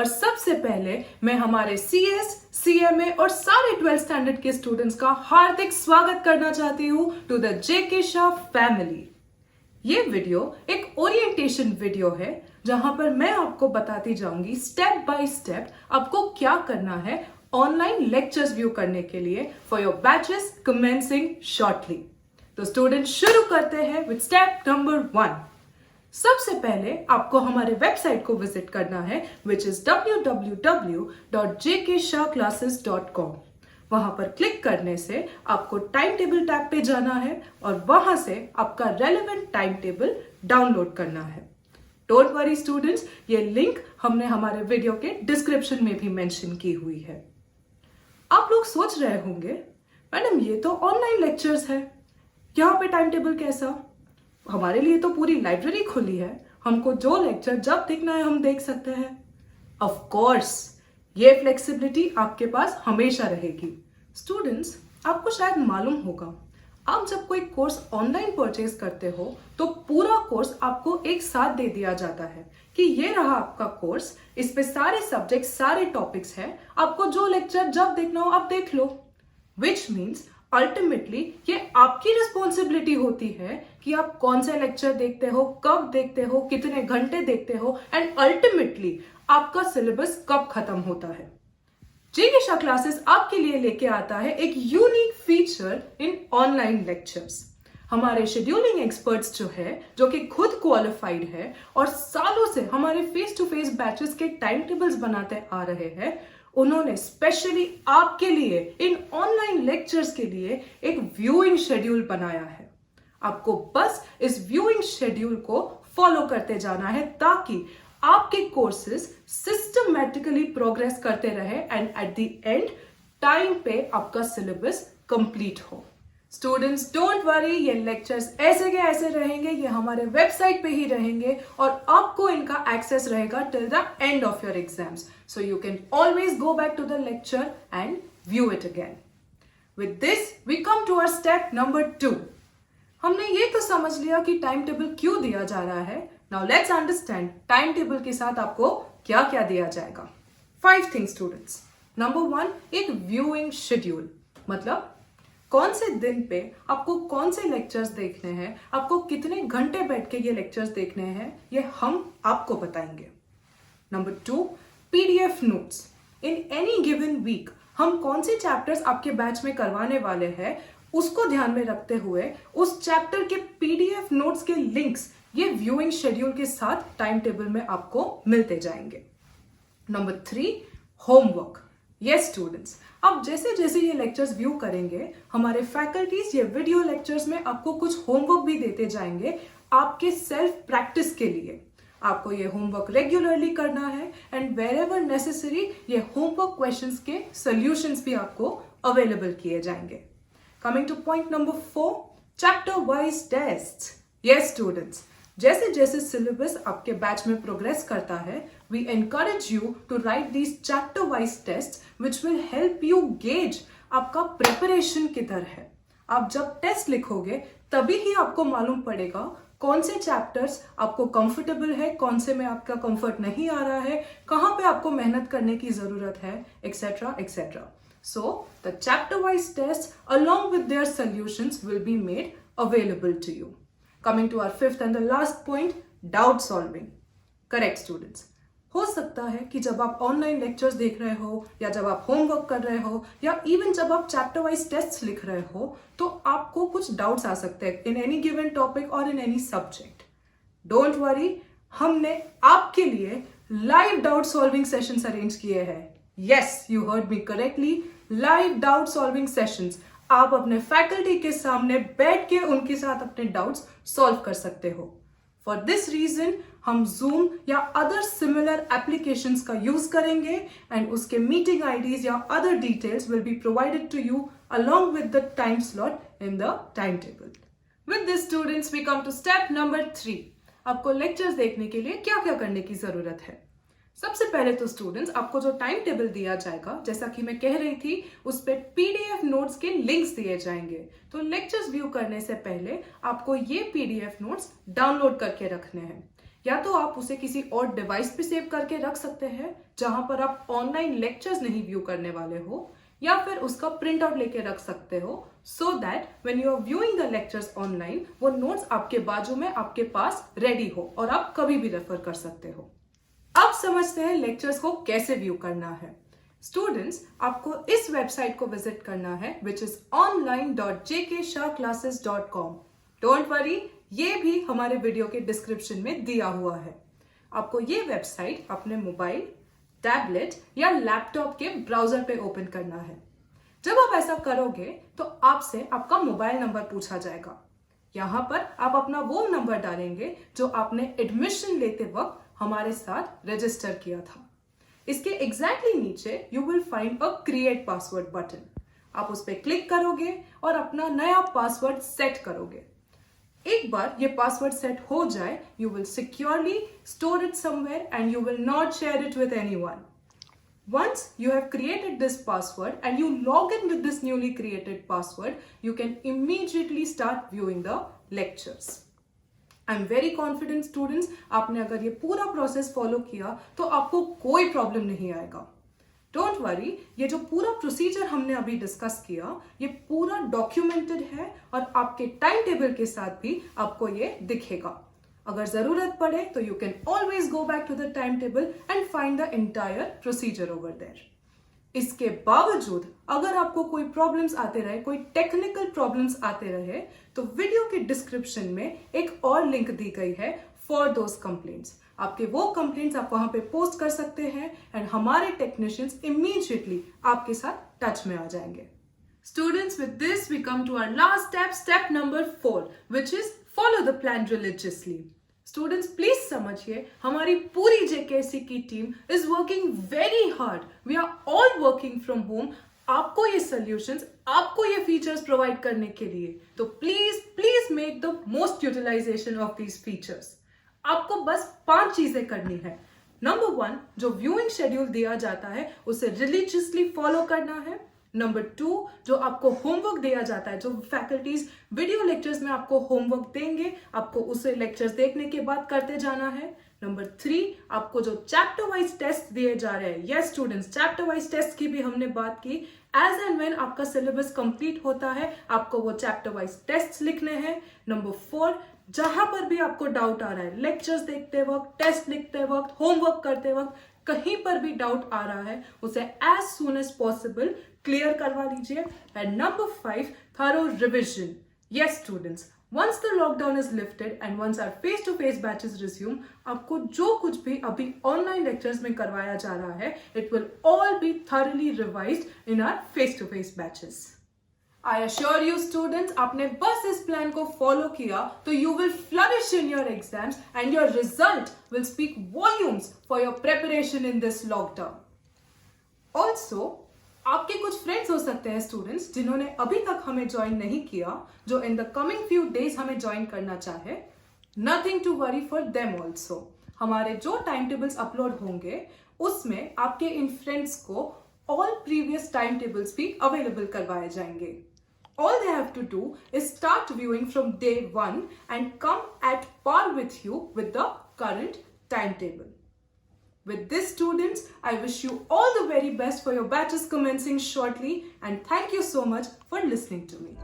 और सबसे पहले मैं हमारे CS, CMA और सारे 12th स्टैंडर्ड के स्टूडेंट्स का हार्दिक स्वागत करना चाहती हूँ to the JK Shah family. ये वीडियो एक ओरिएंटेशन वीडियो है जहां पर मैं आपको बताती जाऊंगी स्टेप बाय स्टेप आपको क्या करना है ऑनलाइन लेक्चर्स व्यू करने के लिए for your batches commencing shortly. तो स्टूडेंट शुरू करते हैं विद स्टेप नंबर 1। सबसे पहले आपको हमारे वेबसाइट को विजिट करना है विच इज www.jkshahclasses.com। वहां पर क्लिक करने से आपको टाइम टेबल टैब पे जाना है और वहां से आपका रेलेवेंट टाइम टेबल डाउनलोड करना है। डोंट वरी स्टूडेंट्स, ये लिंक हमने हमारे वीडियो के डिस्क्रिप्शन में भी मेंशन की हुई है। आप लोग सोच रहे होंगे मैडम ये तो ऑनलाइन लेक्चर्स है, यहाँ पे टाइम टेबल कैसा? हमारे लिए तो पूरी लाइब्रेरी खुली है, हमको जो लेक्चर जब देखना है हम देख सकते हैं। ऑफ कोर्स ये फ्लेक्सिबिलिटी आपके पास हमेशा रहेगी। स्टूडेंट्स, आपको शायद मालूम होगा आप जब कोई कोर्स ऑनलाइन परचेज करते हो तो पूरा कोर्स आपको एक साथ दे दिया जाता है कि ये रहा आपका कोर्स, इस पे सारे सब्जेक्ट सारे टॉपिक्स हैं, आपको जो लेक्चर जब देखना हो आप देख लो। विच मीन्स अल्टीमेटली ये आपकी रिस्पॉन्सिबिलिटी होती है कि आप कौन से लेक्चर देखते हो, कब देखते हो, कितने घंटे देखते हो एंड अल्टीमेटली आपका सिलेबस कब खत्म होता है। जेके शाह क्लासेस आपके लिए लेके आता है एक unique feature in online lectures. हमारे शेड्यूलिंग एक्सपर्ट्स जो कि खुद क्वालिफाइड है और सालों से हमारे फेस टू फेस बैचेस के टाइम टेबल्स बनाते आ रहे हैं, उन्होंने स्पेशली आपके लिए इन ऑनलाइन लेक्चर्स के लिए एक व्यूइंग शेड्यूल बनाया है। आपको बस इस व्यूइंग शेड्यूल को फॉलो करते जाना है ताकि आपके कोर्सेज सिस्टमैटिकली प्रोग्रेस करते रहे and at the end time पे आपका सिलेबस कंप्लीट हो। स्टूडेंट्स डोंट वरी, ये लेक्चर्स ऐसे के ऐसे रहेंगे, ये हमारे वेबसाइट पे ही रहेंगे और आपको इनका एक्सेस रहेगा till the end of your exams, so you can always go back to the lecture and view it again. With this we come to our step number 2। हमने ये तो समझ लिया कि टाइम टेबल क्यों दिया जा रहा है। Now let's understand time table के साथ आपको क्या क्या दिया जाएगा। 5 थिंग्स स्टूडेंट्स। नंबर 1, एक व्यूइंग शेड्यूल, मतलब कौन से दिन पे आपको कौन से लेक्चर्स देखने हैं, आपको कितने घंटे बैठ के ये लेक्चर्स देखने हैं, ये हम आपको बताएंगे। Number 2, PDF notes. In any given week हम कौन से चैप्टर्स आपके बैच में करवाने वाले हैं उसको ध्यान में रखते हुए उस चैप्टर के PDF नोट्स के लिंक्स ये व्यूइंग शेड्यूल के साथ टाइम टेबल में आपको मिलते जाएंगे। Number 3, homework. यस स्टूडेंट्स, आप जैसे जैसे ये लेक्चर्स व्यू करेंगे हमारे फैकल्टीज ये वीडियो लेक्चर्स में आपको कुछ होमवर्क भी देते जाएंगे आपके सेल्फ प्रैक्टिस के लिए। आपको ये होमवर्क रेगुलरली करना है एंड वेरेवर नेसेसरी ये होमवर्क क्वेश्चंस के सॉल्यूशंस भी आपको अवेलेबल किए जाएंगे। Coming to point number 4, chapter wise test. Yes students, जैसे जैसे सिलेबस आपके बैच में प्रोग्रेस करता है we encourage you to write these chapter wise test which will help you gauge आपका प्रिपरेशन किधर है। आप जब टेस्ट लिखोगे तभी ही आपको मालूम पड़ेगा कौन से चैप्टर्स आपको कंफर्टेबल है, कौन से में आपका कंफर्ट नहीं आ रहा है, कहाँ पे आपको मेहनत करने की जरूरत है, etcetera etcetera. So the chapter wise test along with their solutions will be made available to you. Coming to our 5th and the last point, doubt solving. Correct students. हो सकता है कि जब आप ऑनलाइन लेक्चर्स देख रहे हो या जब आप होमवर्क कर रहे हो या इवन जब आप चैप्टर वाइज टेस्ट लिख रहे हो तो आपको कुछ डाउट्स आ सकते हैं इन एनी गिवन टॉपिक और in any subject. Don't worry, हमने आपके लिए live doubt solving sessions arrange किए हैं। Yes, you heard me correctly, live doubt solving sessions. आप अपने फैकल्टी के सामने बैठ के उनके साथ अपने डाउट्स सॉल्व कर सकते हो। फॉर दिस रीजन हम Zoom या अदर सिमिलर एप्लीकेशंस का यूज करेंगे एंड उसके मीटिंग आईडीज या other details will be provided to you along with the time slot in the timetable. With this students we come to step number 3. आपको lectures देखने के लिए क्या क्या करने की जरूरत है। सबसे पहले तो स्टूडेंट्स आपको जो टाइम टेबल दिया जाएगा, जैसा कि मैं कह रही थी, उस पे PDF नोट्स के लिंक्स दिए जाएंगे। तो लेक्चर्स व्यू करने से पहले आपको ये PDF नोट्स डाउनलोड करके रखने हैं। या तो आप उसे किसी और डिवाइस पे सेव करके रख सकते हैं जहां पर आप ऑनलाइन लेक्चर्स नहीं व्यू करने वाले हो, या फिर उसका प्रिंट आउट लेके रख सकते हो so that when you are viewing the lectures online वो नोट्स आपके बाजू में आपके पास रेडी हो और आप कभी भी रेफर कर सकते हो। अब समझते हैं लेक्चर्स को कैसे व्यू करना है। स्टूडेंट्स, आपको इस वेबसाइट को विजिट करना है which is online.jkshahclasses.com। Don't worry, ये भी हमारे वीडियो के डिस्क्रिप्शन में दिया हुआ है। आपको ये वेबसाइट अपने मोबाइल, टैबलेट या लैपटॉप के ब्राउजर पे ओपन करना है। जब आप ऐसा करोगे तो आपसे आपका मोबाइल नंबर पूछा जाएगा। यहाँ पर आप अपना वो नंबर डालेंगे जो आपने एडमिशन लेते वक्त हमारे साथ रजिस्टर किया था। इसके एग्जैक्टली नीचे you will find a create password button. आप उस पर क्लिक करोगे और अपना नया पासवर्ड सेट करोगे। एक बार ये पासवर्ड सेट हो जाए, you will securely store it somewhere and you will not share it with anyone. Once you have created this password and you log in with this newly created password, you can immediately start viewing the lectures. I'm very confident students, आपने अगर ये पूरा process follow किया तो आपको कोई problem नहीं आएगा। डोंट वरी, ये जो पूरा प्रोसीजर हमने अभी डिस्कस किया ये पूरा डॉक्यूमेंटेड है और आपके टाइम टेबल के साथ भी आपको ये दिखेगा। अगर जरूरत पड़े तो you can always go back to the time table and find the entire procedure over there. इसके बावजूद अगर आपको कोई प्रॉब्लम्स आते रहे, कोई टेक्निकल प्रॉब्लम्स आते रहे, तो वीडियो के डिस्क्रिप्शन में एक और लिंक दी गई है फॉर दोज कंप्लेंट्स। आपके वो कंप्लेंट्स आप वहां पे पोस्ट कर सकते हैं एंड हमारे टेक्नीशियंस इमीडिएटली आपके साथ टच में आ जाएंगे। Students, with this we come to our last step, step number 4, which is follow the plan religiously. Students, please समझिए, हमारी पूरी जेकेएससी की team is working very hard. We are all working from home आपको ये solutions, आपको ये features provide करने के लिए। तो please make the most utilization of these features. आपको बस 5 चीजें करनी है। नंबर 1, जो व्यूइंग शेड्यूल दिया जाता है उसे रिलीजियसली फॉलो करना है। नंबर 2, जो आपको होमवर्क दिया जाता है, जो फैकल्टीज वीडियो लेक्चर्स में आपको होमवर्क देंगे, आपको उसे लेक्चर्स देखने के बाद करते जाना है। नंबर 3, आपको जो चैप्टर वाइज टेस्ट दिए जा रहे हैं, yes students, chapter wise test की भी हमने बात की। एज एंड व्हेन आपका सिलेबस कंप्लीट होता है आपको वो चैप्टर वाइज टेस्ट लिखने हैं। नंबर 4, जहां पर भी आपको डाउट आ रहा है, लेक्चर्स देखते वक्त, टेस्ट लिखते वक्त, होमवर्क करते वक्त, कहीं पर भी डाउट आ रहा है उसे as soon as possible clear करवा लीजिए। And number 5, thorough revision. Yes students, once the lockdown is lifted and once our face-to-face batches resume, आपको जो कुछ भी अभी ऑनलाइन लेक्चर्स में करवाया जा रहा है, it will all be thoroughly revised in our face-to-face batches. I assure you students, आपने बस इस प्लान को फॉलो किया तो you will flourish in your exams and your result will speak volumes for your preparation in this lockdown. Also, आपके कुछ friends हो सकते हैं स्टूडेंट्स जिन्होंने अभी तक हमें ज्वाइन नहीं किया, जो in the coming few days हमें ज्वाइन करना चाहे। Nothing to worry for them also. हमारे जो टाइम टेबल्स अपलोड होंगे उसमें आपके इन फ्रेंड्स को ऑल प्रीवियस टाइम टेबल्स भी अवेलेबल करवाए जाएंगे। All they have to do is start viewing from day 1 and come at par with you with the current timetable. With this students, I wish you all the very best for your batches commencing shortly and thank you so much for listening to me.